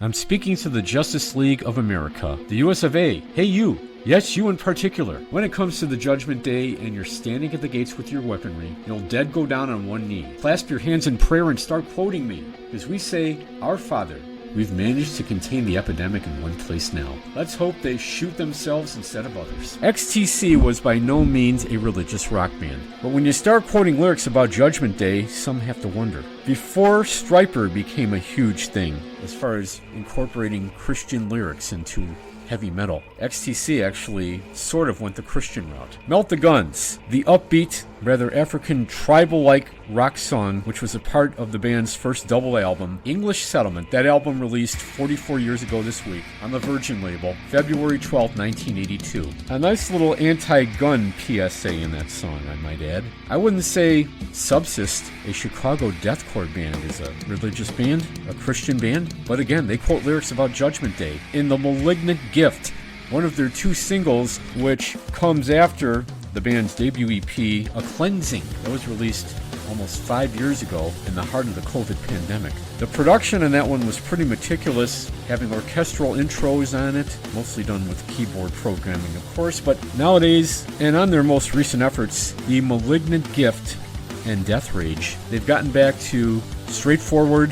I'm speaking to the Justice League of America, the US of A. Hey you! Yes, you in particular. When it comes to the Judgment Day and you're standing at the gates with your weaponry, you'll dead go down on one knee. Clasp your hands in prayer and start quoting me. As we say, Our Father. We've managed to contain the epidemic in one place now. Let's hope they shoot themselves instead of others. XTC was by no means a religious rock band, but when you start quoting lyrics about Judgment Day, some have to wonder. Before Stryper became a huge thing, as far as incorporating Christian lyrics into heavy metal, XTC actually sort of went the Christian route. Melt the Guns, the upbeat, rather African tribal-like rock song, which was a part of the band's first double album, English Settlement. That album released 44 years ago this week on the Virgin label, February 12, 1982. A nice little anti-gun PSA in that song, I might add. I wouldn't say Subcyst, a Chicago deathcore band, is a religious band, a Christian band, but again, they quote lyrics about Judgment Day. In The Malignant Gift, one of their two singles, which comes after the band's debut EP, A Cleansing, that was released almost 5 years ago in the heart of the COVID pandemic. The production on that one was pretty meticulous, having orchestral intros on it, mostly done with keyboard programming, of course, but nowadays, and on their most recent efforts, The Malignant Gift and Death Rage, they've gotten back to straightforward,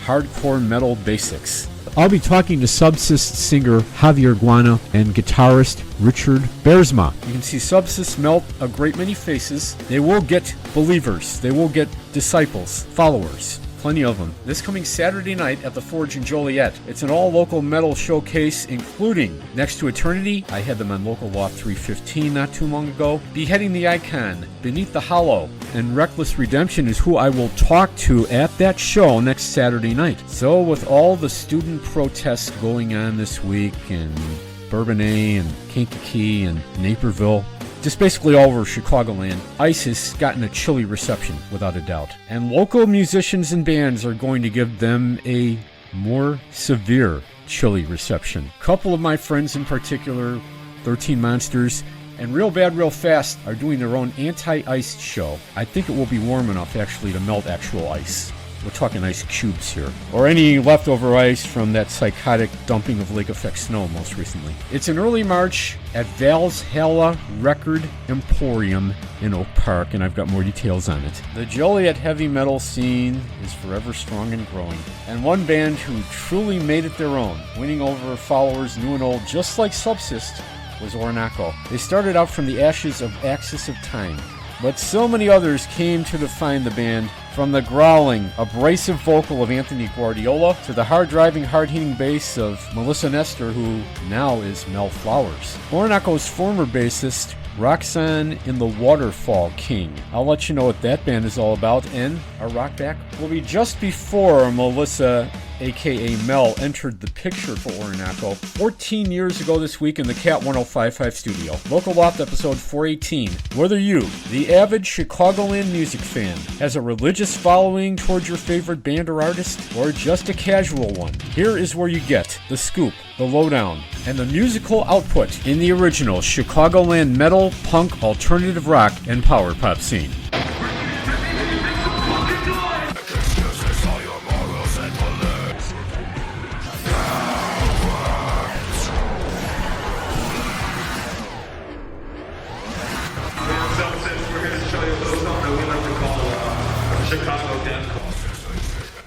hardcore metal basics. I'll be talking to Subcyst singer Javier Guana and guitarist Rich Boersma. You can see Subcyst melt a great many faces. They will get believers. They will get disciples, followers. Plenty of them. This coming Saturday night at the Forge in Joliet. It's an all-local metal showcase, including Next to Eternity. I had them on local Loft 315 not too long ago. Beheading the Icon, Beneath the Hollow, and Reckless Redemption is who I will talk to at that show next Saturday night. So with all the student protests going on this week in Bourbonnais and Kankakee and Naperville, just basically all over Chicagoland, ICE has gotten a chilly reception, without a doubt. And local musicians and bands are going to give them a more severe chilly reception. A couple of my friends in particular, 13 Monsters, and Real Bad Real Fast are doing their own anti-ice show. I think it will be warm enough actually to melt actual ice. We're talking ice cubes here. Or any leftover ice from that psychotic dumping of lake effect snow most recently. It's in early March at Valhalla Record Emporium in Oak Park, and I've got more details on it. The Joliet heavy metal scene is forever strong and growing. And one band who truly made it their own, winning over followers new and old just like Subcyst, was Ornaco. They started out from the ashes of Axis of Time, but so many others came to define the band, from the growling, abrasive vocal of Anthony Guardiola to the hard-driving, hard-hitting bass of Melissa Nestor, who now is Mel Flowers. Ornaco's former bassist, Roxanne in the Waterfall King. I'll let you know what that band is all about, and our rock back will be just before Melissa, aka Mel, entered the picture for Ornaco 14 years ago this week in the Cat 1055 studio. Local Loft episode 418. Whether you, the avid Chicagoland music fan, has a religious following towards your favorite band or artist, or just a casual one, here is where you get the scoop, the lowdown, and the musical output in the original Chicagoland metal, punk, alternative rock, and power pop scene.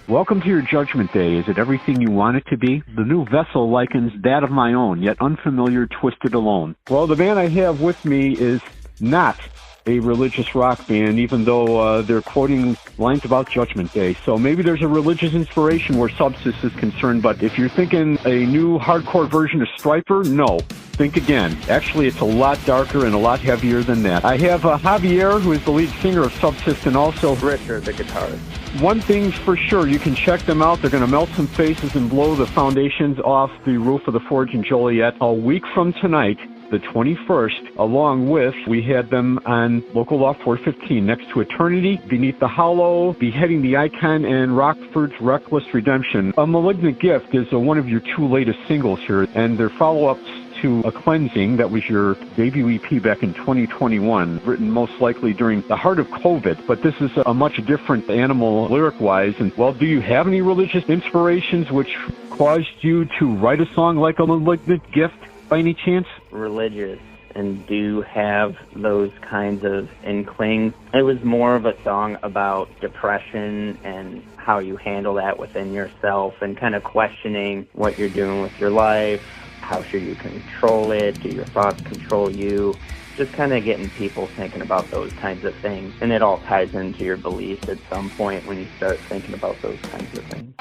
Welcome to your Judgment Day. Is it everything you want it to be? The new vessel likens that of my own, yet unfamiliar, twisted alone. Well, the band I have with me is not a religious rock band, even though they're quoting lines about Judgment Day. So maybe there's a religious inspiration where Subcyst is concerned, but if you're thinking a new hardcore version of Stryper, no. Think again. Actually, it's a lot darker and a lot heavier than that. I have Javier, who is the lead singer of Subcyst, and also Rich, the guitarist. One thing's for sure, you can check them out. They're going to melt some faces and blow the foundations off the roof of the Forge in Joliet a week from tonight, the 21st, along with, we had them on Local Loft 415, Next to Eternity, Beneath the Hollow, Beheading the Icon, and Rockford's Reckless Redemption. A Malignant Gift is one of your two latest singles here, and they're follow-ups to A Cleansing. That was your debut EP back in 2021, written most likely during the heart of COVID. But this is a much different animal lyric-wise. And, well, do you have any religious inspirations which caused you to write a song like A Malignant Gift by any chance? Religious, and do have those kinds of inklings. It was more of a song about depression and how you handle that within yourself, and kind of questioning what you're doing with your life. How should you control it? Do your thoughts control you? Just kind of getting people thinking about those kinds of things. And it all ties into your beliefs at some point when you start thinking about those kinds of things.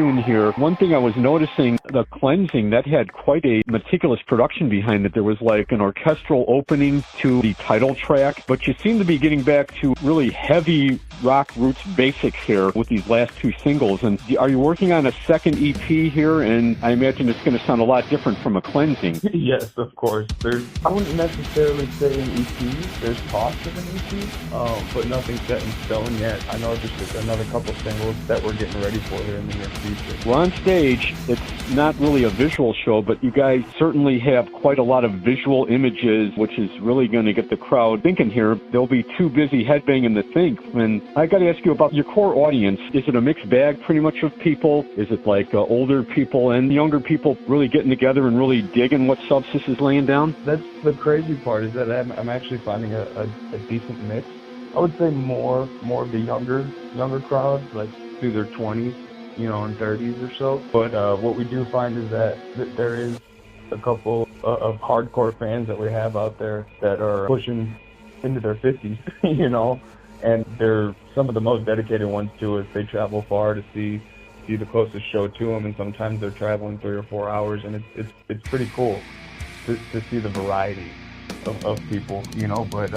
tune here. One thing I was noticing, the cleansing, that had quite a meticulous production behind it. There was like an orchestral opening to the title track, but you seem to be getting back to really heavy rock roots basics here with these last two singles. And are you working on a second EP here? And I imagine it's going to sound a lot different from a cleansing. Yes, of course. I wouldn't necessarily say an EP. There's talks of an EP, but nothing set in stone yet. I know just another couple singles that we're getting ready for here in the near future. Well, on stage, it's not really a visual show, but you guys certainly have quite a lot of visual images, which is really going to get the crowd thinking here. They'll be too busy headbanging to think. And I got to ask you about your core audience. Is it a mixed bag pretty much of people? Is it like older people and younger people really getting together and really digging what Subcyst is laying down? That's the crazy part, is that I'm actually finding a decent mix. I would say more of the younger crowd, like through their 20s, and 30s or so. But what we do find is that there is a couple of hardcore fans that we have out there that are pushing into their 50s, and they're some of the most dedicated ones to us. They travel far to see the closest show to them, and sometimes they're traveling 3 or 4 hours, and it's pretty cool to see the variety of people, but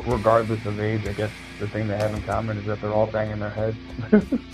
regardless of age, I guess the thing they have in common is that they're all banging their heads.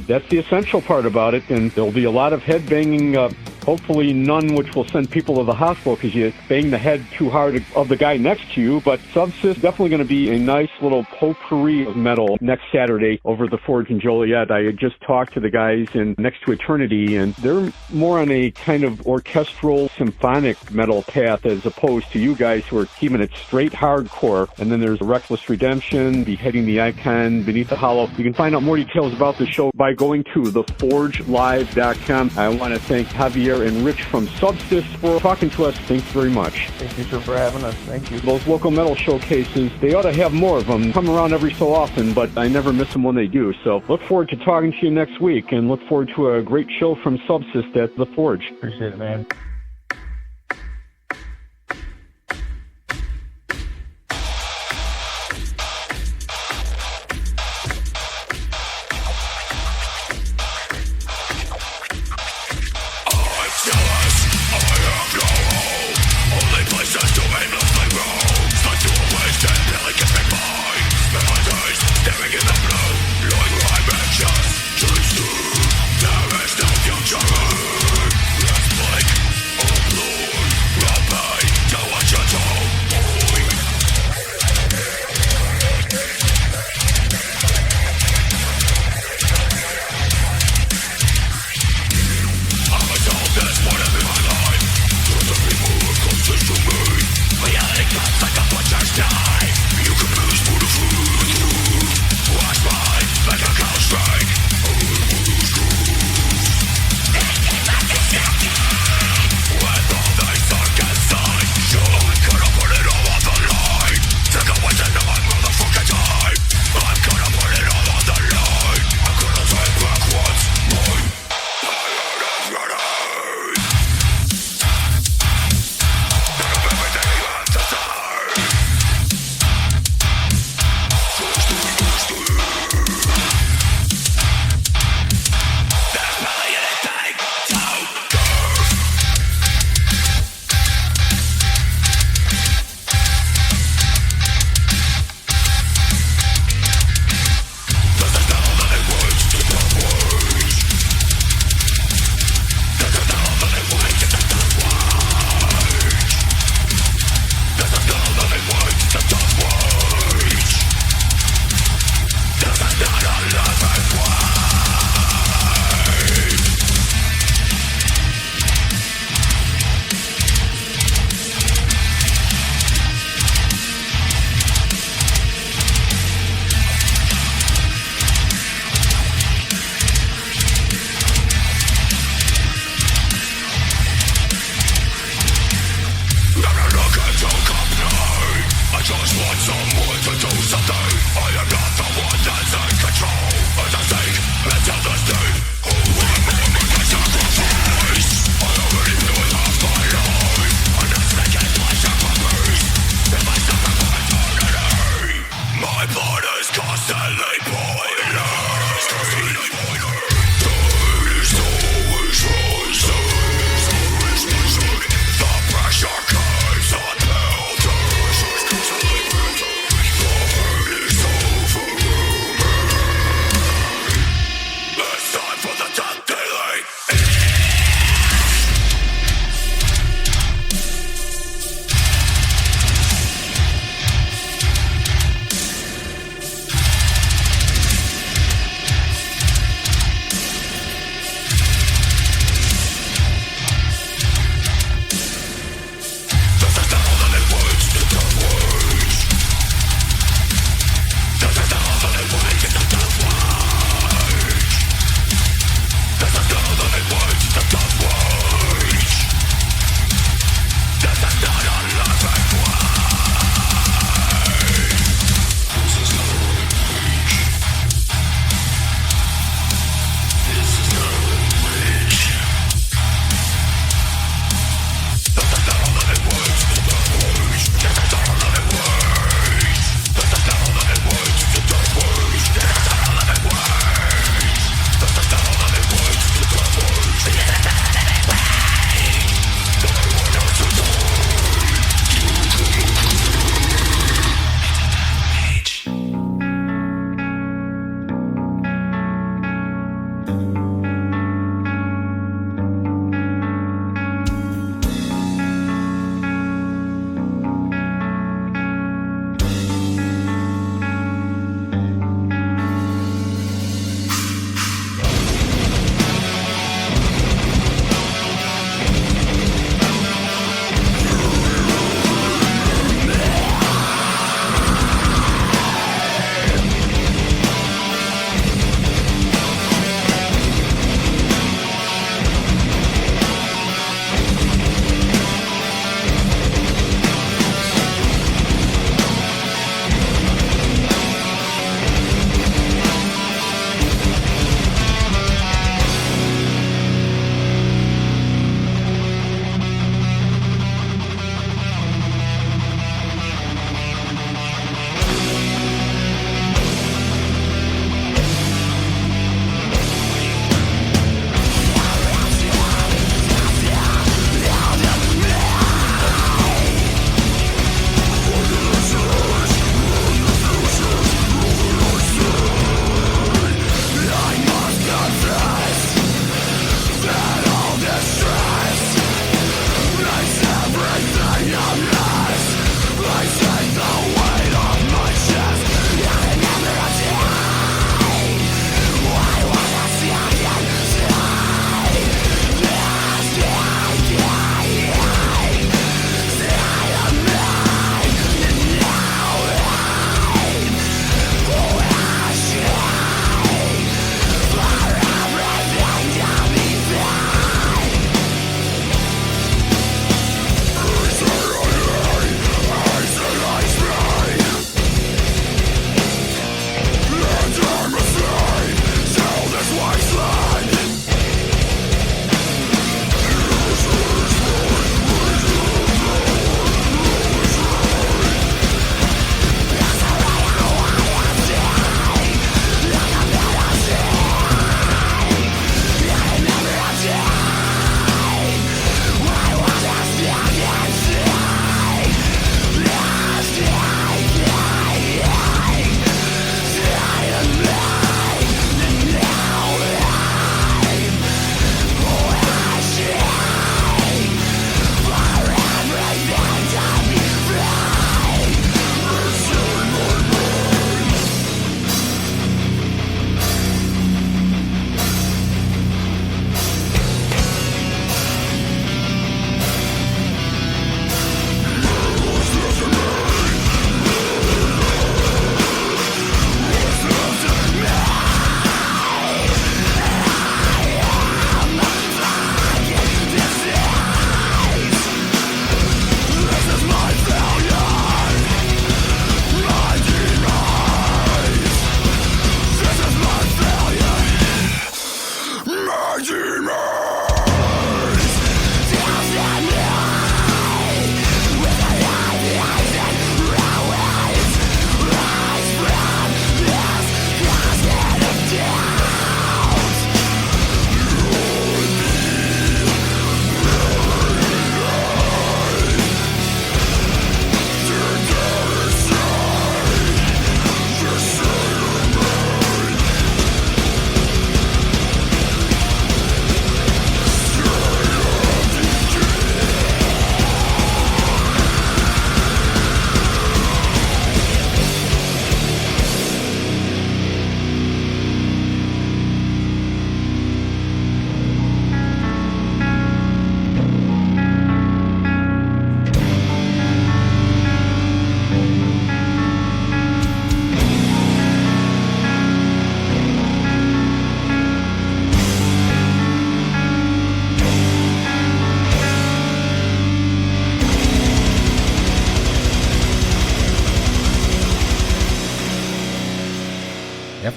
That's the essential part about it, and there'll be a lot of head banging, hopefully none which will send people to the hospital because you bang the head too hard of the guy next to you, but Subcyst definitely going to be a nice little potpourri of metal next Saturday over the Forge in Joliet. I had just talked to the guys in Next to Eternity, and they're more on a kind of orchestral symphonic metal path as opposed to you guys who are keeping it straight hardcore. And then there's Reckless Redemption, Beheading the Icon, Beneath the Hollow. You can find out more details about the show by going to theforgelive.com. I want to thank Javier and Rich from Subcyst for talking to us. Thanks very much. Thank you, sir, for having us. Thank you. Those local metal showcases, they ought to have more of them. Come around every so often, but I never miss them when they do. So look forward to talking to you next week, and look forward to a great show from Subcyst at the Forge. Appreciate it, man. Let's play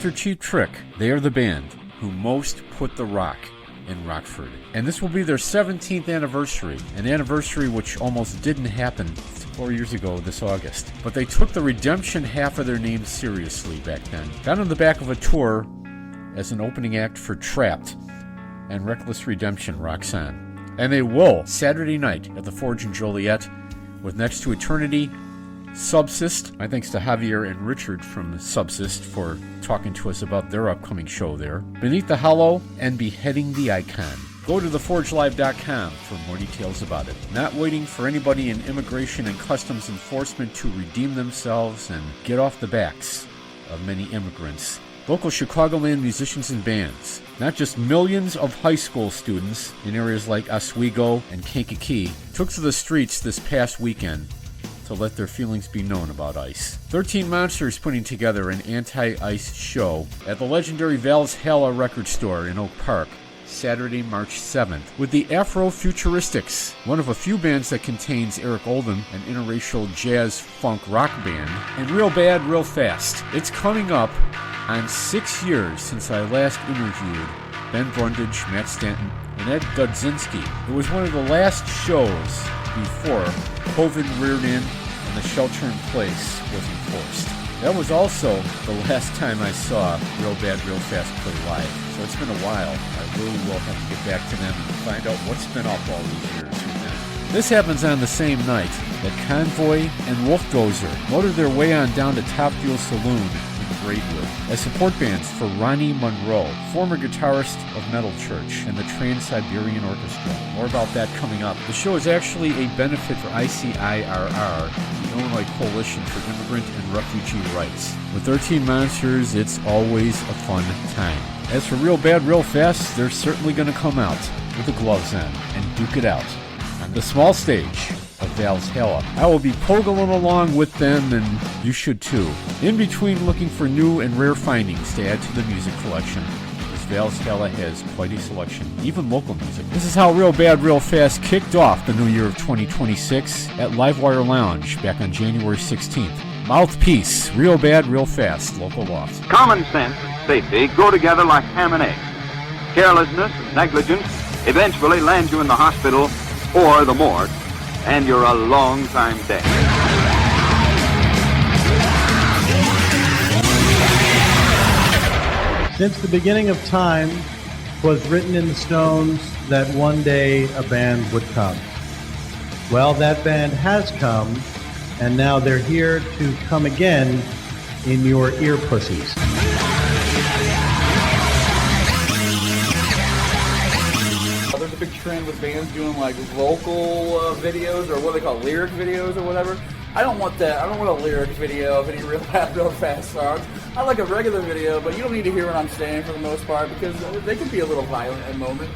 After Cheap Trick, they are the band who most put the rock in Rockford. And this will be their 17th anniversary, an anniversary which almost didn't happen 4 years ago this August. But they took the redemption half of their name seriously back then. Got on the back of a tour as an opening act for Trapped, and Reckless Redemption rocks on. And they will, Saturday night at the Forge in Joliet, with Next to Eternity, Subcyst. My thanks to Javier and Richard from Subcyst for talking to us about their upcoming show there. Beneath the Hollow, and Beheading the Icon. Go to theforgelive.com for more details about it. Not waiting for anybody in immigration and customs enforcement to redeem themselves and get off the backs of many immigrants. Local Chicagoland musicians and bands, not just millions of high school students in areas like Oswego and Kankakee, took to the streets this past weekend to let their feelings be known about ice. 13 Monsters putting together an anti-ice show at the legendary Valhalla record store in Oak Park, Saturday, March 7th, with the Afro-Futuristics, one of a few bands that contains Eric Oldham, an interracial jazz funk rock band, and Real Bad, Real Fast. It's coming up on 6 years since I last interviewed Ben Brundage, Matt Stanton, and Ed Dudzinski. It was one of the last shows before COVID reared in and the shelter-in-place was enforced. That was also the last time I saw Real Bad, Real Fast play live. So it's been a while. I really will have to get back to them and find out what's been up all these years with them. This happens on the same night that Convoy and Wolfdozer motor their way on down to Top Fuel Saloon in Braidwood as support bands for Ronnie Monroe, former guitarist of Metal Church and the Trans-Siberian Orchestra. More about that coming up. The show is actually a benefit for ICIRR, the Illinois Coalition for Immigrant and Refugee Rights. With 13 Monsters, it's always a fun time. As for Real Bad, Real Fast, they're certainly going to come out with the gloves on and duke it out on the small stage of Valhalla. I will be pogoing along with them, and you should too. In between looking for new and rare findings to add to the music collection, as Valhalla has quite a selection, even local music. This is how Real Bad, Real Fast kicked off the new year of 2026 at Livewire Lounge back on January 16th. Mouthpiece, Real Bad, Real Fast, local Loft. Common sense and safety go together like ham and eggs. Carelessness and negligence eventually land you in the hospital or the morgue, and you're a long time dead. Since the beginning of time, 'twas written in the stones that one day a band would come. Well, that band has come, and now they're here to come again in your ear pussies. There's a big trend with bands doing like vocal videos, or what they call lyric videos or whatever. I don't want that. I don't want a lyric video of any Real Bad, Real Fast songs. I like a regular video, but you don't need to hear what I'm saying for the most part, because they can be a little violent at moments.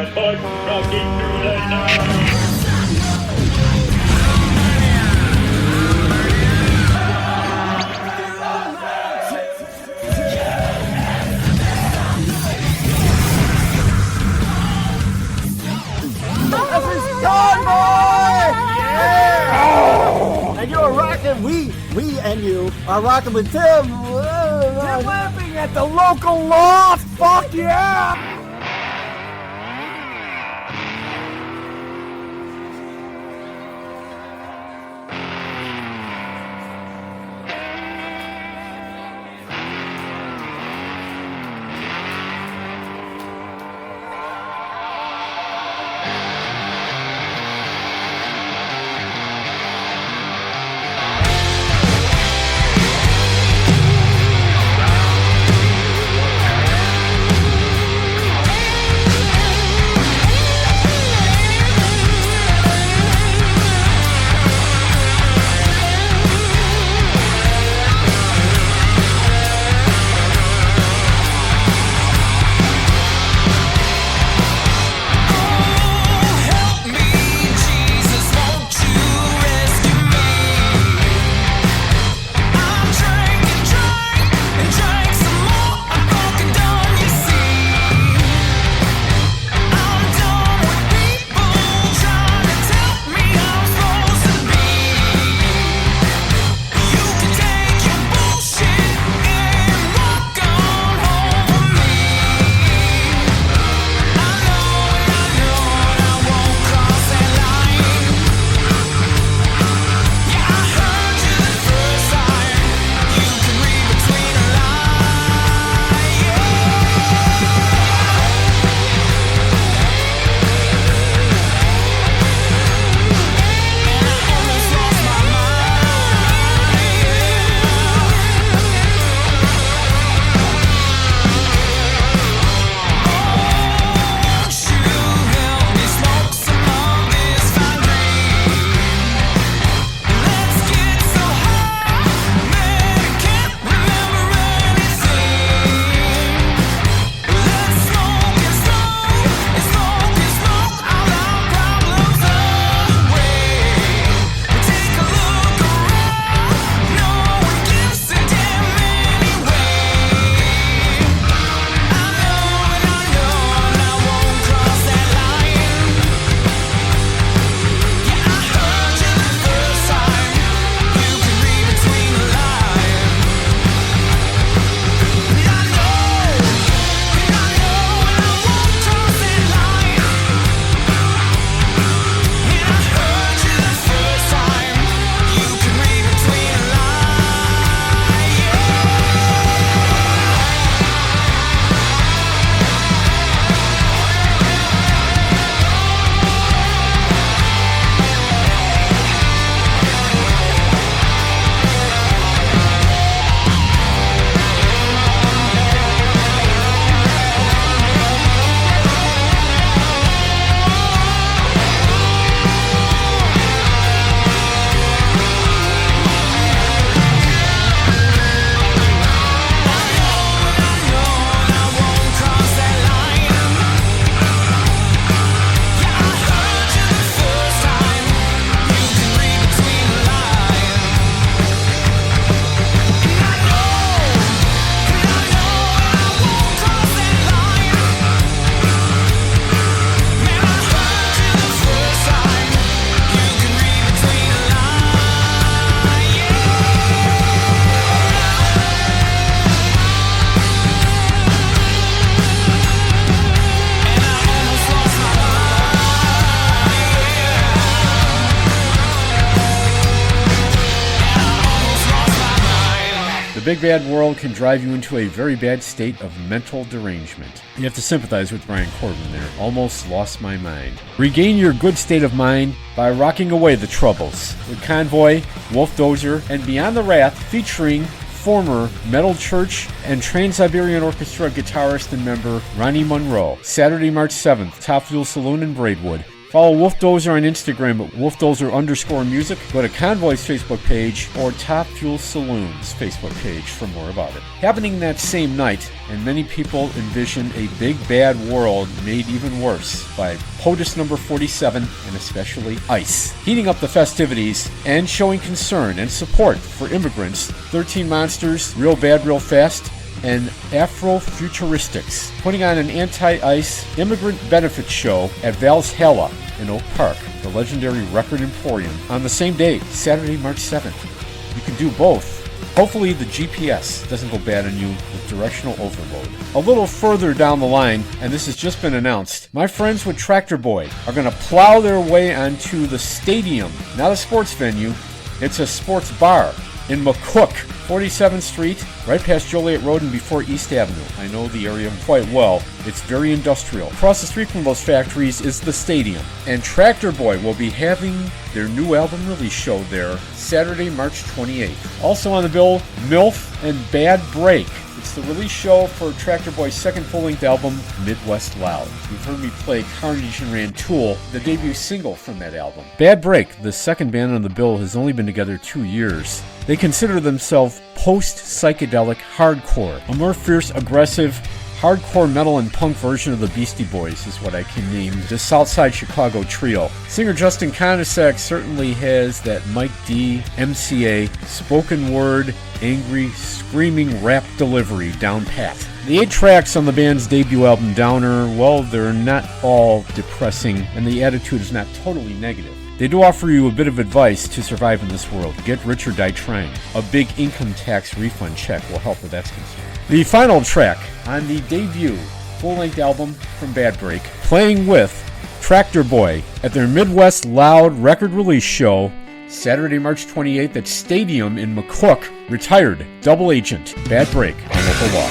mesmerized by rocking through the night. And you're rocking, we and you are rocking with Tim. Tim Lamping at the local Loft. Fuck yeah! big bad world can drive you into a very bad state of mental derangement. You have to sympathize with Brian Corbin there. Almost lost my mind. Regain your good state of mind by rocking away the troubles with Convoy, Wolf Dozer, and Beyond the Wrath, featuring former Metal Church and Trans-Siberian Orchestra guitarist and member Ronnie Monroe. Saturday, March 7th, Top Fuel Saloon in Braidwood. Follow Wolf Dozer on Instagram at wolfdozer_music. Go to Convoy's Facebook page or Top Fuel Saloon's Facebook page for more about it. Happening that same night, and many people envision a big bad world made even worse by POTUS number 47 and especially ICE. Heating up the festivities and showing concern and support for immigrants, 13 Monsters, Real Bad Real Fast, and Afrofuturistics, putting on an anti-ICE immigrant benefit show at Valhalla in Oak Park, the legendary Record Emporium, on the same day, Saturday, March 7th. You can do both. Hopefully the GPS doesn't go bad on you with directional overload. A little further down the line, and this has just been announced, my friends with Tractor Boy are going to plow their way onto the stadium. Not a sports venue, it's a sports bar in McCook, 47th Street, right past Joliet Road and before East Avenue. I know the area quite well. It's very industrial. Across the street from those factories is the stadium. And Tractor Boy will be having their new album release show there Saturday, March 28th. Also on the bill, MILF and Bad Break. It's the release show for Tractor Boy's second full-length album, Midwest Loud. You've heard me play Carnage and Rantoul, the debut single from that album. Bad Break, the second band on the bill, has only been together 2 years. They consider themselves post-psychedelic hardcore, a more fierce, aggressive, hardcore metal and punk version of the Beastie Boys is what I can name the Southside Chicago trio. Singer Justin Konasak certainly has that Mike D, MCA, spoken word, angry, screaming rap delivery down pat. The 8 tracks on the band's debut album, Downer, well, they're not all depressing, and the attitude is not totally negative. They do offer you a bit of advice to survive in this world. Get rich or die trying. A big income tax refund check will help where that's concerned. The final track on the debut full-length album from Bad Break, playing with Tractor Boy at their Midwest Loud record release show Saturday, March 28th at Stadium in McCook, retired double agent Bad Break on Local Law.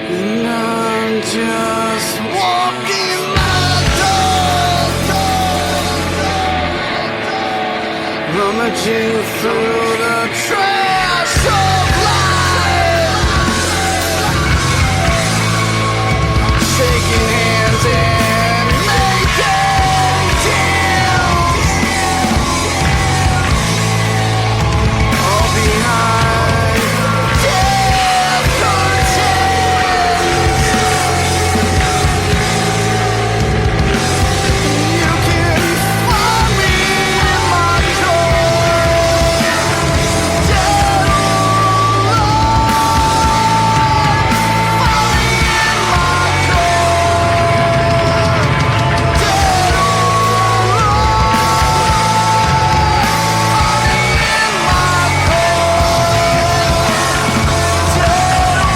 And I'm just walking my dog, rummaging through the trash of life, shaking hands and making deals, all behind death curtains. You can find me in my core, dead or alive. Find me in my core, dead or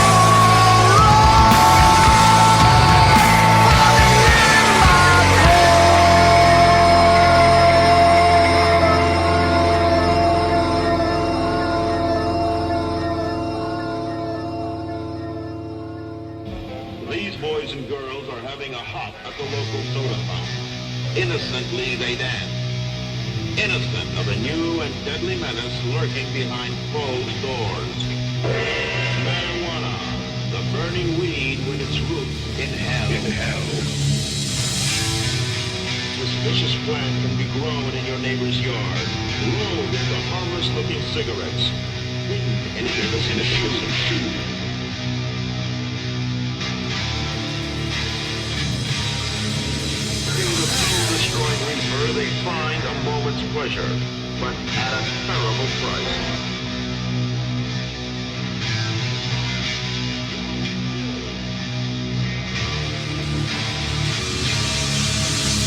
These boys and girls are having a hop at the local soda fountain. Innocently they dance. Innocent of the new and deadly menace lurking behind closed doors. Marijuana, the burning weed with its roots in hell. This vicious plant can be grown in your neighbor's yard, rolled into harmless-looking cigarettes, hidden in innocent shoes. In the soul-destroying reefer, they find a moment's pleasure, but at a terrible price.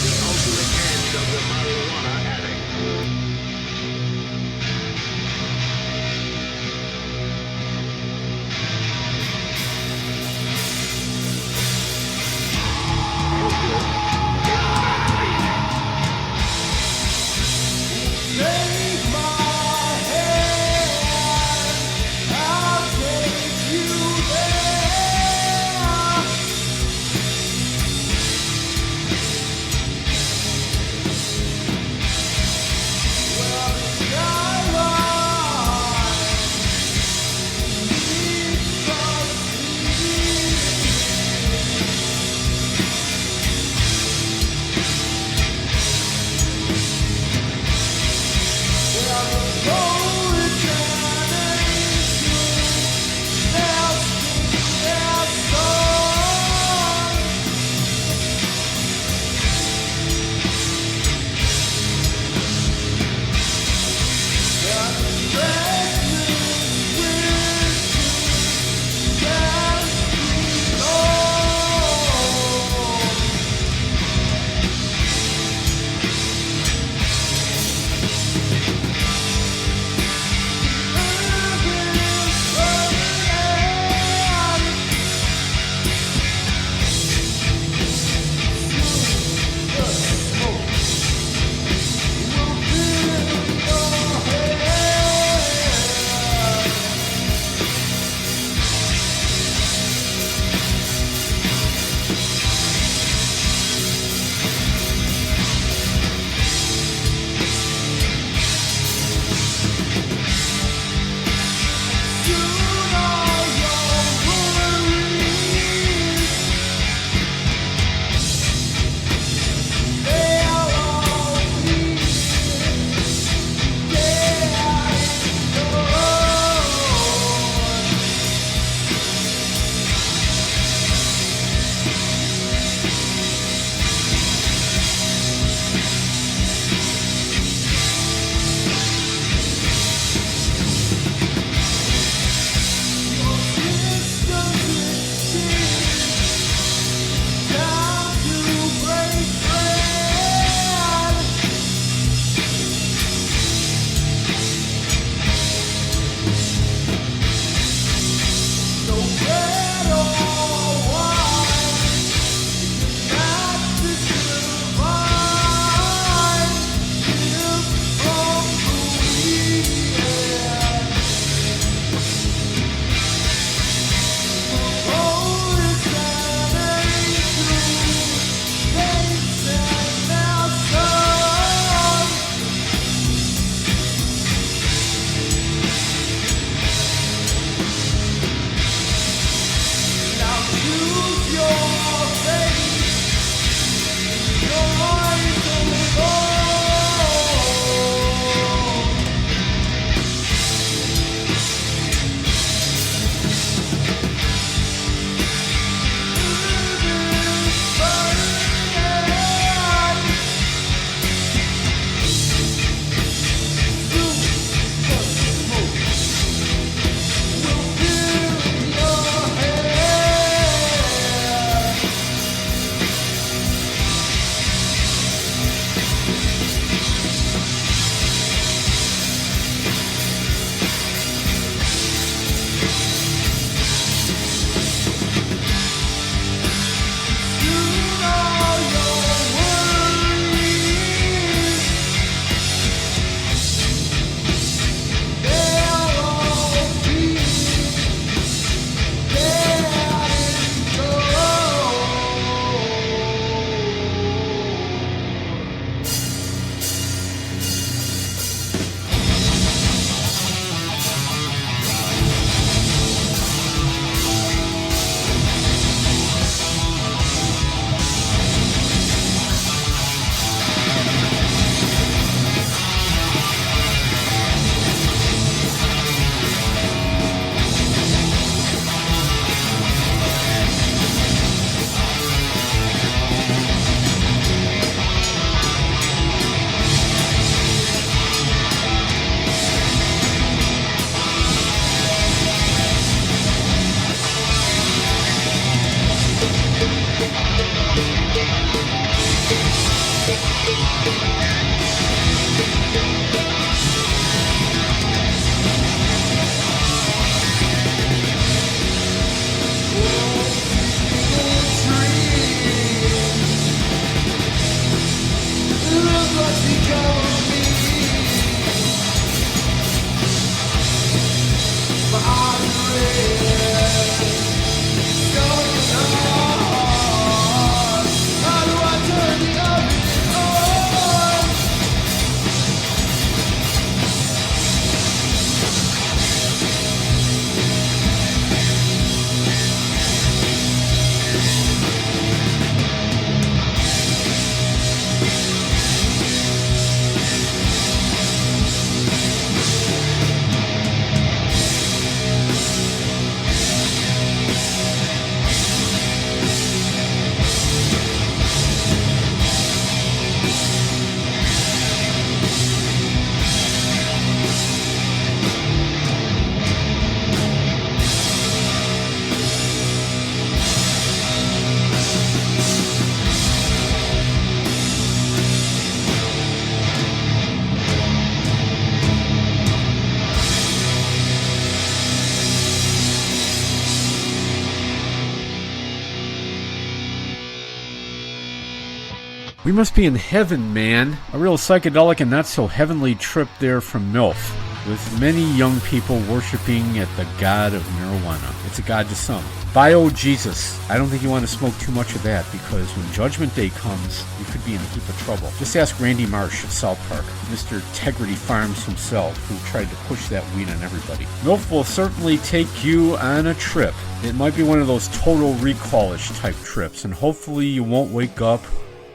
The ultimate end of the marijuana addict. Take my hand. We must be in heaven, man. A real psychedelic and not so heavenly trip there from MILF, with many young people worshiping at the god of marijuana. It's a god to some. Bio Jesus. I don't think you want to smoke too much of that, because when Judgment Day comes, you could be in a heap of trouble. Just ask Randy Marsh of South Park, Mr. Tegrity Farms himself, who tried to push that weed on everybody. MILF will certainly take you on a trip. It might be one of those Total Recall-ish type trips, and hopefully you won't wake up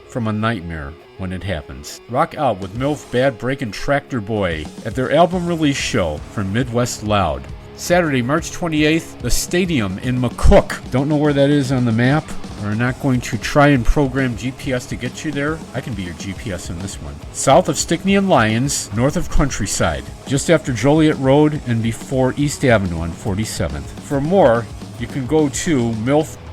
from a nightmare when it happens. Rock out with MILF, Bad Breakin' Tractor Boy at their album release show from Midwest Loud. Saturday, March 28th, the Stadium in McCook. Don't know where that is on the map. We're not going to try and program GPS to get you there. I can be your GPS in this one. South of Stickney and Lyons, north of Countryside, just after Joliet Road and before East Avenue on 47th. For more, you can go to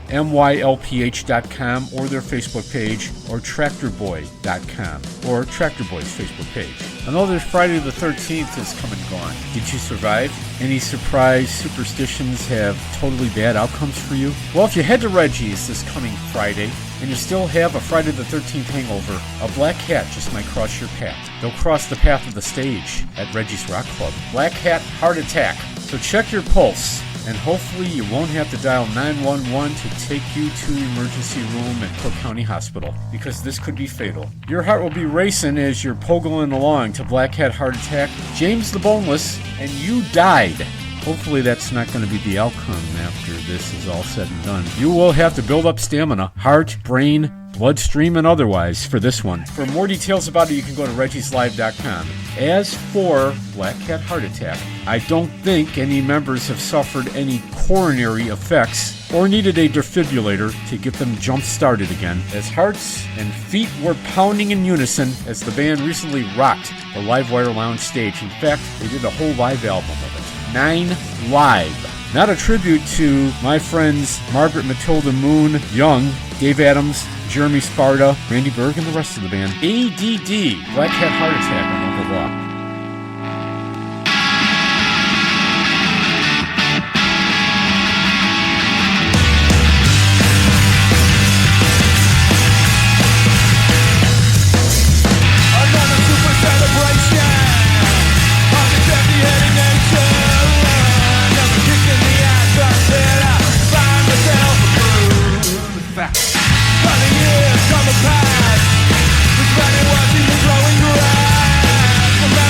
mylph.com or their Facebook page, or tractorboy.com or Tractor Boy's Facebook page. Another Friday the 13th is come and gone. Did you survive? Any surprise superstitions have totally bad outcomes for you? Well, if you head to Reggie's this coming Friday and you still have a Friday the 13th hangover, a black cat just might cross your path. They'll cross the path of the stage at Reggie's Rock Club. Black Hat Heart Attack. So check your pulse, and hopefully you won't have to dial 911 to take you to the emergency room at Cook County Hospital, because this could be fatal. Your heart will be racing as you're pogoing along to Black Hat Heart Attack, James the Boneless, and You Died. Hopefully that's not going to be the outcome after this is all said and done. You will have to build up stamina, heart, brain, bloodstream, and otherwise for this one. For more details about it, you can go to reggieslive.com. As for Black Cat Heart Attack, I don't think any members have suffered any coronary effects or needed a defibrillator to get them jump-started again, as hearts and feet were pounding in unison as the band recently rocked the Livewire Lounge stage. In fact, they did a whole live album of it. 9 Live. Not a tribute to my friends Margaret Matilda Moon Young, Dave Adams, Jeremy Sparta, Randy Berg, and the rest of the band. ADD, Black Cat Heart Attack on Uncle Rock. Another super celebration of the death-beheading nation. Never kicked in the ass until I find myself a groove. But the years come and pass, we spend it watching the growing grass.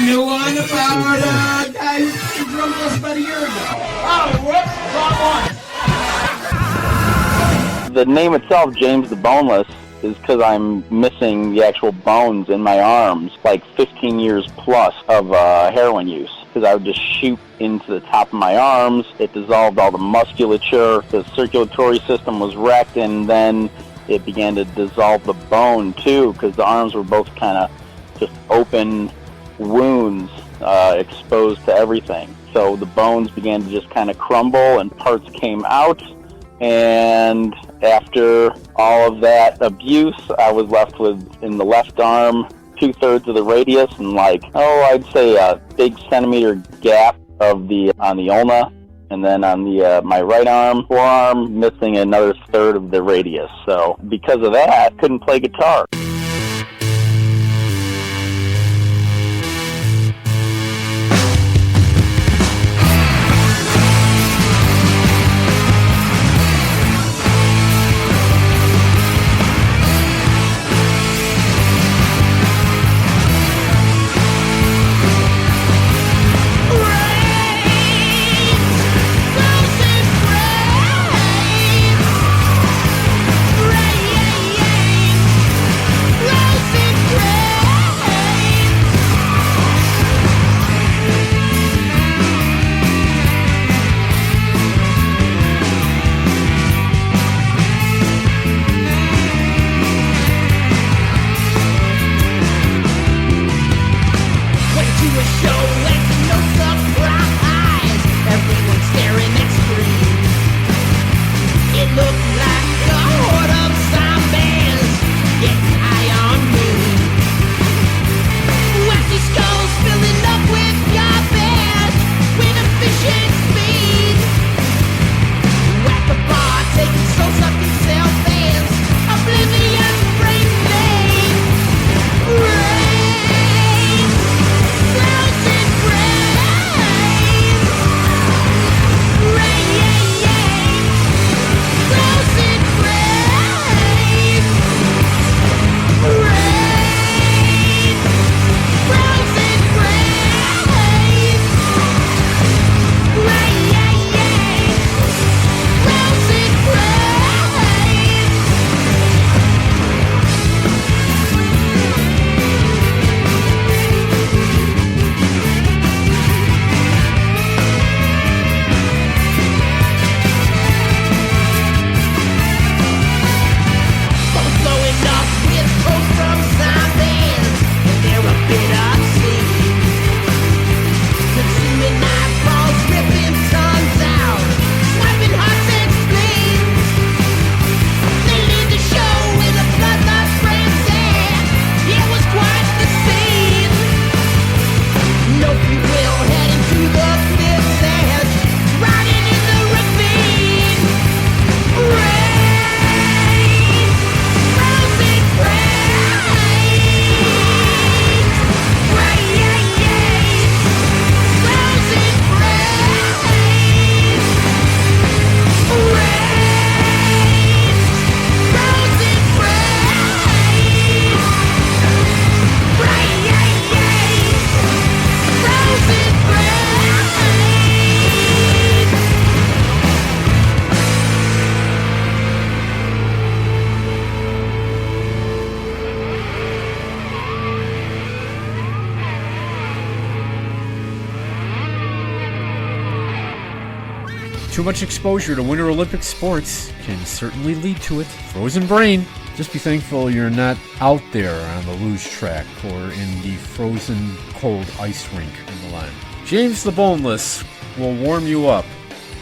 New one about guys who drunk us about a year ago. Oh, whoops, wrong one. The name itself, James the Boneless, is because I'm missing the actual bones in my arms, like 15 years plus of heroin use. Because I would just shoot into the top of my arms. It dissolved all the musculature. The circulatory system was wrecked, and then it began to dissolve the bone too, because the arms were both kind of just open wounds exposed to everything. So the bones began to just kind of crumble and parts came out. And after all of that abuse, I was left with, in the left arm, 2/3 of the radius and I'd say a big centimeter gap of the on the ulna. And then on the my right arm, forearm, missing another third of the radius. So because of that, couldn't play guitar. Too much exposure to Winter Olympic sports can certainly lead to it. Frozen brain. Just be thankful you're not out there on the luge track or in the frozen cold ice rink in Milan. James the Boneless will warm you up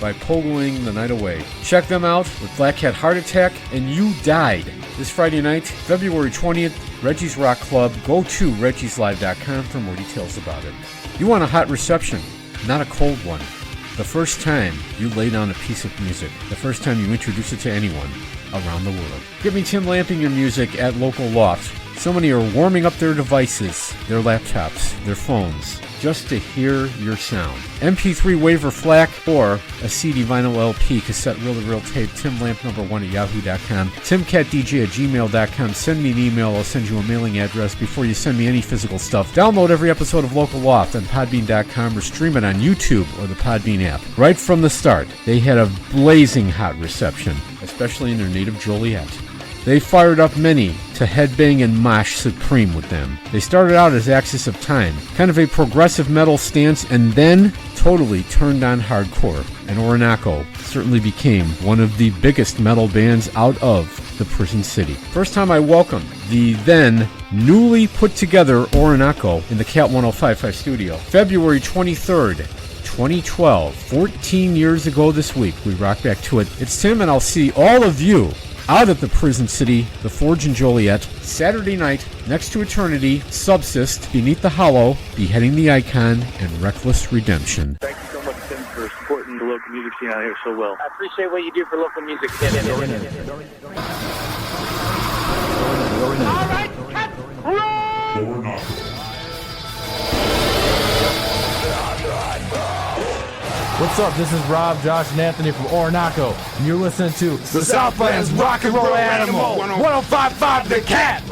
by pogoing the night away. Check them out with Black Cat Heart Attack and You Died. This Friday night, February 20th, Reggie's Rock Club. Go to reggieslive.com for more details about it. You want a hot reception, not a cold one. the first time you lay down a piece of music, the first time you introduce it to anyone around the world. Get me Tim Lamping your music at local Loft. So many are warming up their devices, their laptops, their phones, just to hear your sound. MP3 wave or FLAC, or a CD, vinyl, LP, cassette, reel-to-reel tape, timlamp1 at yahoo.com, timcatdj@gmail.com. Send me an email, I'll send you a mailing address before you send me any physical stuff. Download every episode of Local Loft on podbean.com or stream it on YouTube or the Podbean app. Right from the start, they had a blazing hot reception, especially in their native Joliet. They fired up many to headbang and mosh supreme with them. They started out as Axis of Time, kind of a progressive metal stance, and then totally turned on hardcore. And Orinoco certainly became one of the biggest metal bands out of the Prison City. First time I welcomed the then newly put together Orinoco in the Cat 1055 studio. February 23rd, 2012, 14 years ago this week, we rock back to it. It's Tim, and I'll see all of you out at the Prison City, the Forge in Joliet, Saturday night, Next to Eternity, Subcyst, Beneath the Hollow, Beheading the Icon, and Reckless Redemption. Thank you so much, Tim, for supporting the local music scene out here so well. I appreciate what you do for local music, Tim. All right, cut, roll! What's up? This is Rob, Josh, and Anthony from Orinoco, and you're listening to the Southland's Rock and Roll Animal, 1055 The Cat.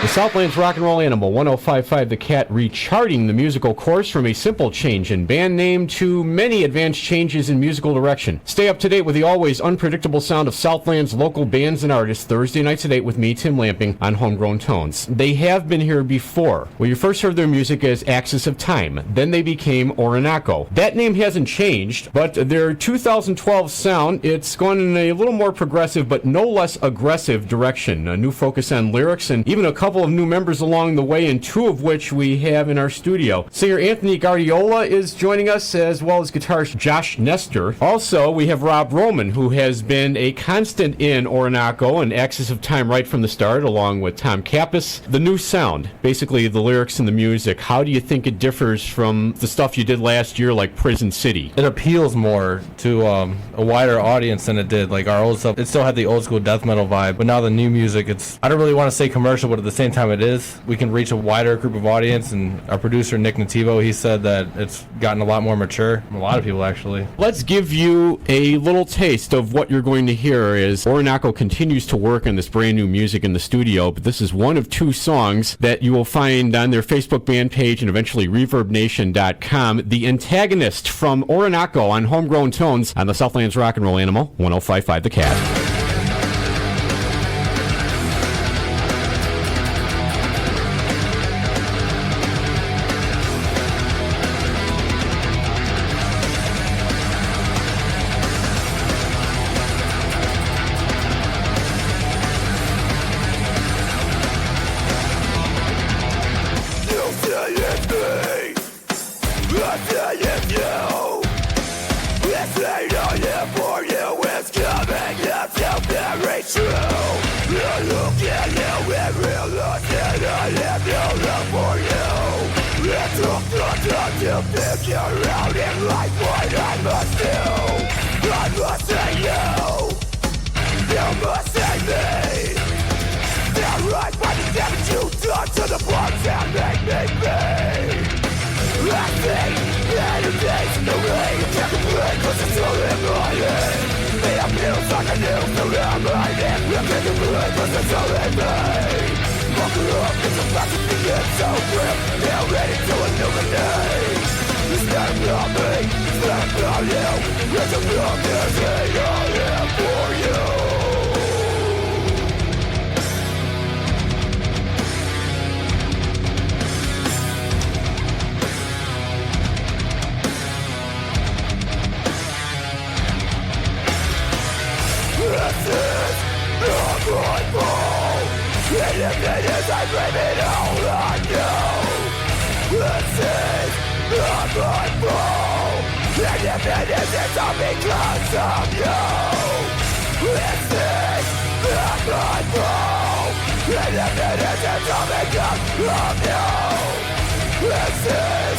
The Southland's Rock and Roll Animal, 1055 The Cat, recharting the musical course from a simple change in band name to many advanced changes in musical direction. Stay up to date with the always unpredictable sound of Southland's local bands and artists Thursday nights at 8 with me, Tim Lamping, on Homegrown Tones. They have been here before. Well, you first heard their music as Axis of Time. Then they became Orinoco. That name hasn't changed, but their 2012 sound, it's gone in a little more progressive but no less aggressive direction. A new focus on lyrics and even a couple of new members along the way, and two of which we have in our studio. Singer Anthony Guardiola is joining us, as well as guitarist Josh Nestor. Also, we have Rob Roman, who has been a constant in Orinoco and Axis of Time right from the start, along with Tom Kappas. The new sound, basically the lyrics and the music, how do you think it differs from the stuff you did last year, like Prison City? It appeals more to a wider audience than it did. Like our old stuff, it still had the old school death metal vibe, but now the new music, I don't really want to say commercial, but at the same time it is. We can reach a wider group of audience, and our producer Nick Nativo, he said that it's gotten a lot more mature. A lot of people actually. Let's give you a little taste of what you're going to hear as Orinoco continues to work on this brand new music in the studio, but this is one of two songs that you will find on their Facebook band page and eventually ReverbNation.com. The Antagonist from Orinoco on Homegrown Tones on the Southland's Rock and Roll Animal, 1055 The Cat. This is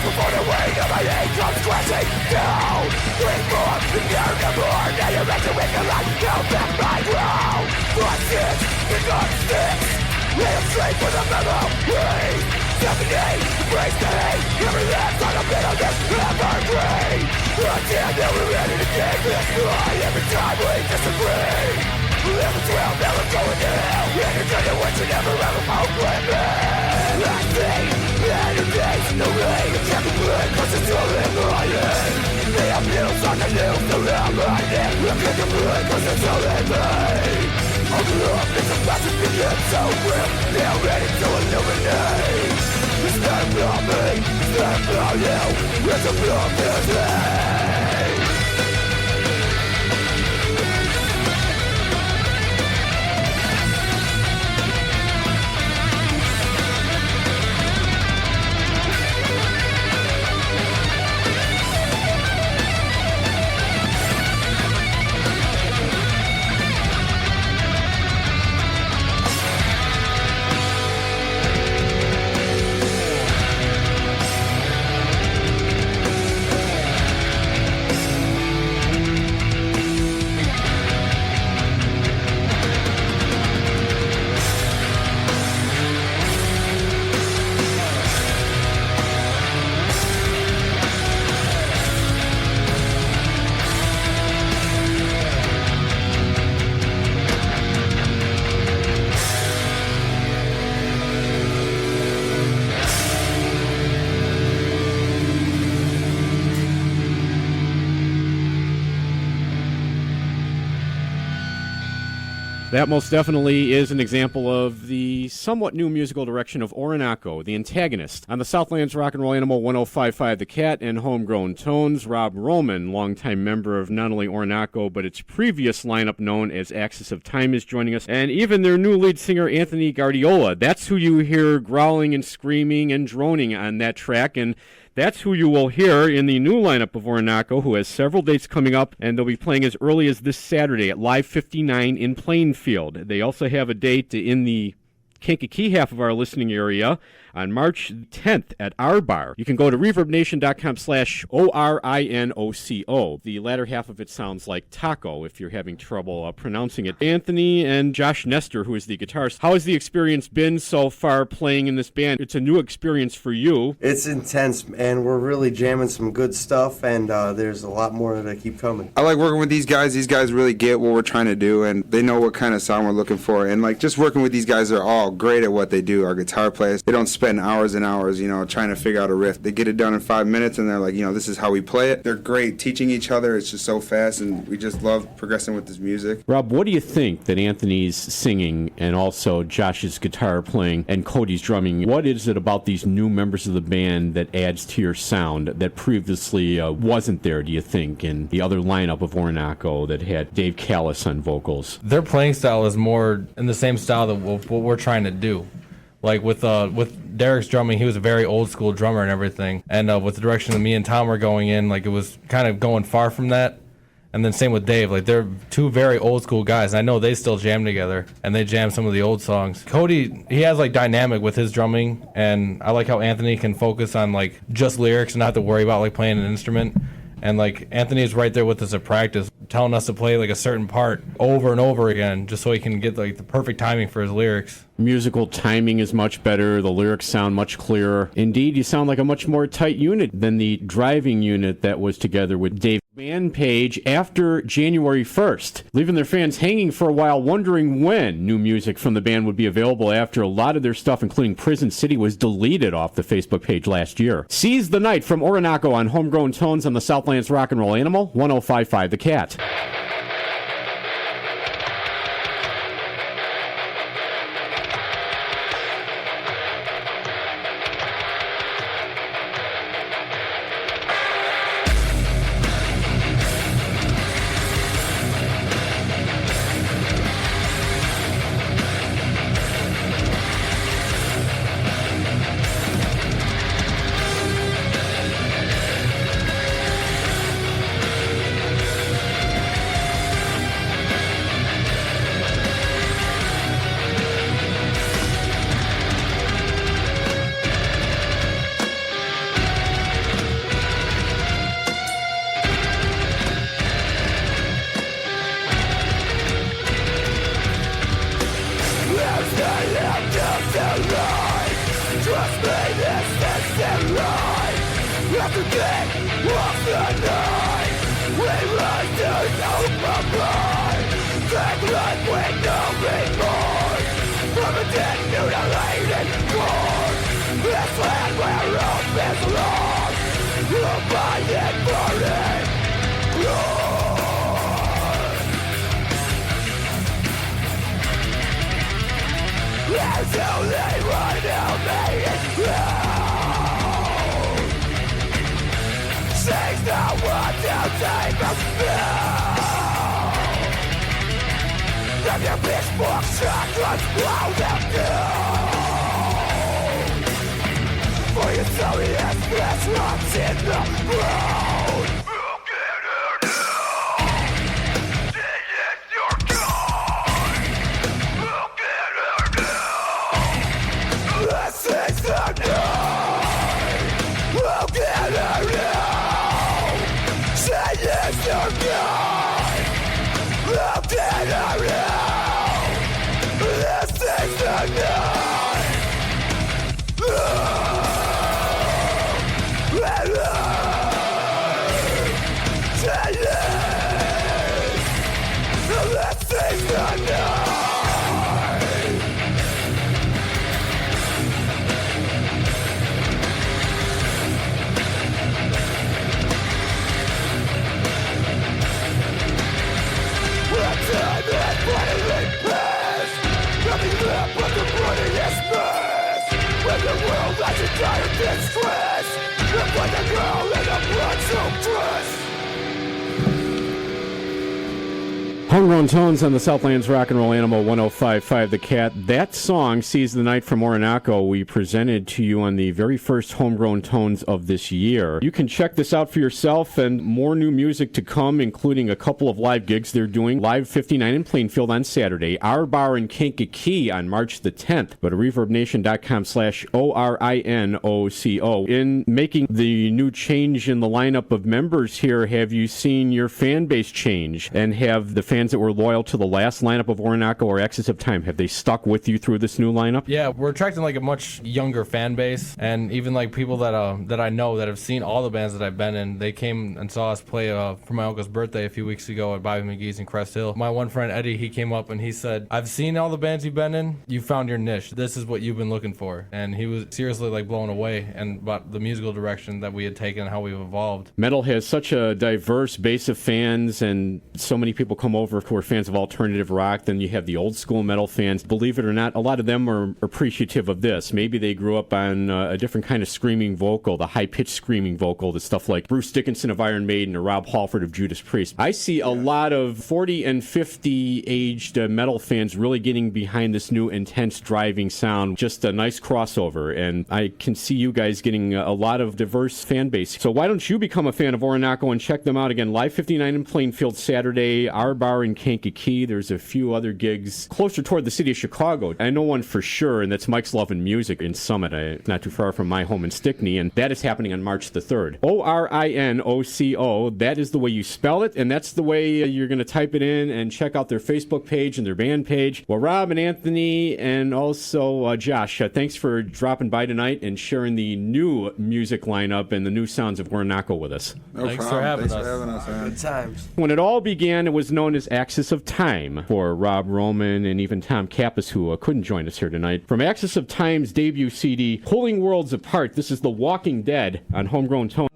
Before the weight of my hate comes crashing down, drink more, never the more. Now you're ready to wake up like hell back my ground. My sins, the gun sticks. Lay them straight for the memory. 70, embrace the hate. Every last on a bit of this evergreen. Until now we're ready to give this lie. Every time we disagree. Live as well, never going to hell. And you're doing what you never ever hope with me. I see better days in the rain. You can't be good cause it's still in my head. They have news on the news, they're in my head. You can't be good cause it's still in me. All the love is about to begin so real. They're ready to illuminate. It's not about me, it's not about you. It's about me. That most definitely is an example of the somewhat new musical direction of Orinoco, the antagonist. On the Southlands Rock and Roll Animal 105.5 The Cat and Homegrown Tones, Rob Roman, longtime member of not only Orinoco but its previous lineup known as Axis of Time, is joining us, and even their new lead singer Anthony Guardiola. That's who you hear growling and screaming and droning on that track, and that's who you will hear in the new lineup of Orinoco, who has several dates coming up, and they'll be playing as early as this Saturday at Live 59 in Plainfield. They also have a date in the Kankakee half of our listening area on March 10th at our bar. You can go to reverbnation.com/ORINOCO. The latter half of it sounds like taco if you're having trouble pronouncing it. Anthony and Josh Nestor, who is the guitarist, how has the experience been so far playing in this band? It's a new experience for you. It's intense, and we're really jamming some good stuff, and there's a lot more to keep coming. I like working with these guys. These guys really get what we're trying to do, and they know what kind of sound we're looking for. And like just working with these guys, they're all great at what they do. Our guitar players, they don't spend hours and hours, trying to figure out a riff. They get it done in 5 minutes, and they're like, this is how we play it. They're great teaching each other. It's just so fast, and we just love progressing with this music. Rob, what do you think that Anthony's singing and also Josh's guitar playing and Cody's drumming, what is it about these new members of the band that adds to your sound that previously wasn't there, do you think, in the other lineup of Orinoco that had Dave Callis on vocals? Their playing style is more in the same style that what we're trying to do. Like with Derek's drumming, he was a very old school drummer and everything. And with the direction that me and Tom were going in, like it was kind of going far from that. And then same with Dave. Like they're two very old school guys. And I know they still jam together and they jam some of the old songs. Cody, he has like dynamic with his drumming, and I like how Anthony can focus on like just lyrics and not have to worry about like playing an instrument. And like Anthony is right there with us at practice, telling us to play like a certain part over and over again, just so he can get like the perfect timing for his lyrics. Musical timing is much better. The lyrics sound much clearer. Indeed, you sound like a much more tight unit than the driving unit that was together with Dave. Band page after January 1st, leaving their fans hanging for a while, wondering when new music from the band would be available after a lot of their stuff, including Prison City, was deleted off the Facebook page last year. Seize the Night from Orinoco on Homegrown Tones on the Southlands Rock and Roll Animal 105.5 The Cat. Trust me, this is the light. After day of the night, we rise to no provide. Take life with no remorse. From a dead, mutilated corpse. This land where hope is lost. You'll find it burning. There's only one who made it through. She's the one to take us through. From your pitchfork shotguns blow them down. For your soul is flesh rots in the ground. This is the night. We'll get her now. Say yes or no. We'll get her now. This is the night. Say yes. This is the night. Time that finally passed. Nothing left but the bloodiest mess. When the world lies in dire distress, and like a girl in a blood-soaked dress. Homegrown Tones on the Southlands Rock and Roll Animal 105.5 The Cat. That song, Seize the Night from Orinoco, we presented to you on the very first Homegrown Tones of this year. You can check this out for yourself, and more new music to come, including a couple of live gigs they're doing. Live 59 in Plainfield on Saturday, Our Bar in Kankakee on March the 10th. Go to reverbnation.com/ORINOCO. In making the new change in the lineup of members here, have you seen your fan base change? And have the fans that were loyal to the last lineup of Orinoco or Axis of Time, have they stuck with you through this new lineup? Yeah, we're attracting like a much younger fan base, and even like people that I know that have seen all the bands that I've been in. They came and saw us play for my uncle's birthday a few weeks ago at Bobby McGee's in Crest Hill. My one friend Eddie, he came up and he said, "I've seen all the bands you've been in. You found your niche. This is what you've been looking for." And he was seriously like blown away and about the musical direction that we had taken and how we've evolved. Metal has such a diverse base of fans, and so many people come over who are fans of alternative rock. Then you have the old school metal fans. Believe it or not, a lot of them are appreciative of this. Maybe they grew up on a different kind of screaming vocal, the high-pitched screaming vocal, the stuff like Bruce Dickinson of Iron Maiden or Rob Halford of Judas Priest. I see a lot of 40 and 50 aged metal fans really getting behind this new intense driving sound. Just a nice crossover, and I can see you guys getting a lot of diverse fan base. So why don't you become a fan of Orinoco and check them out again? Live 59 in Plainfield Saturday, Our Bar in Kankakee. There's a few other gigs closer toward the city of Chicago. I know one for sure, and that's Mike's Love and Music in Summit, not too far from my home in Stickney, and that is happening on March the 3rd. ORINOCO, that is the way you spell it, and that's the way you're going to type it in and check out their Facebook page and their band page. Well, Rob and Anthony and also Josh, thanks for dropping by tonight and sharing the new music lineup and the new sounds of Orinoco with us. Thanks for having us. Man. Good times. When it all began, it was known as Axis of Time for Rob Roman and even Tom Kappas, who couldn't join us here tonight. From Axis of Time's debut CD, Pulling Worlds Apart, this is The Walking Dead on Homegrown Tone.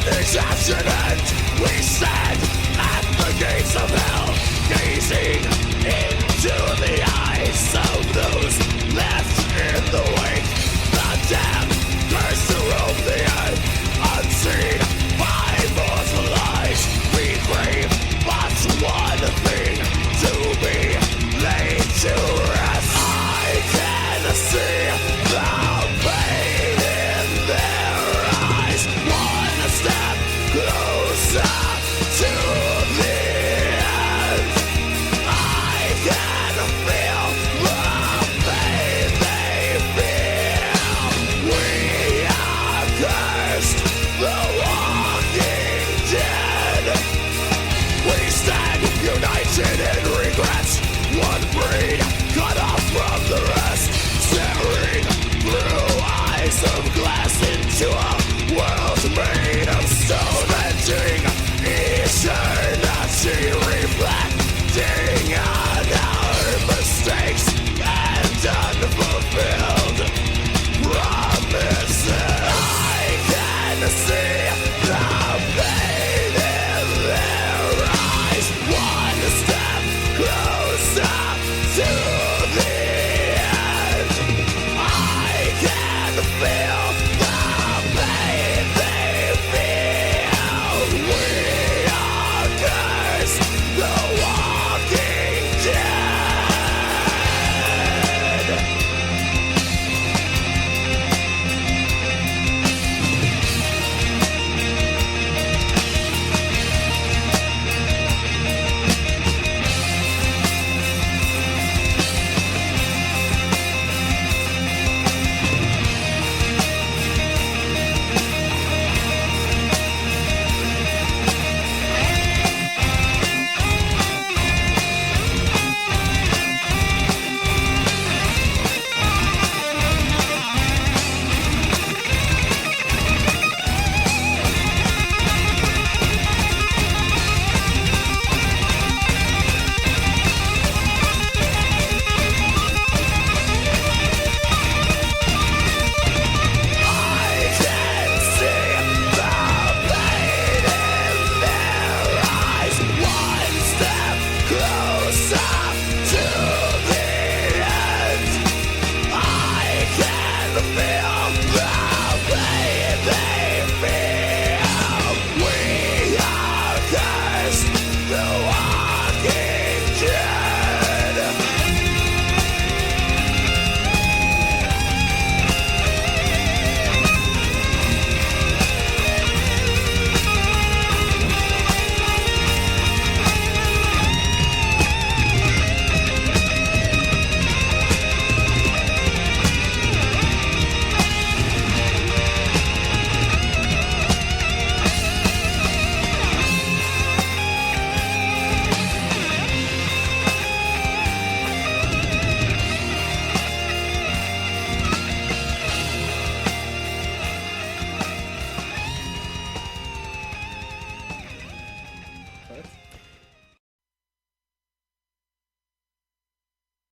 Abstinent, we stand at the gates of hell, gazing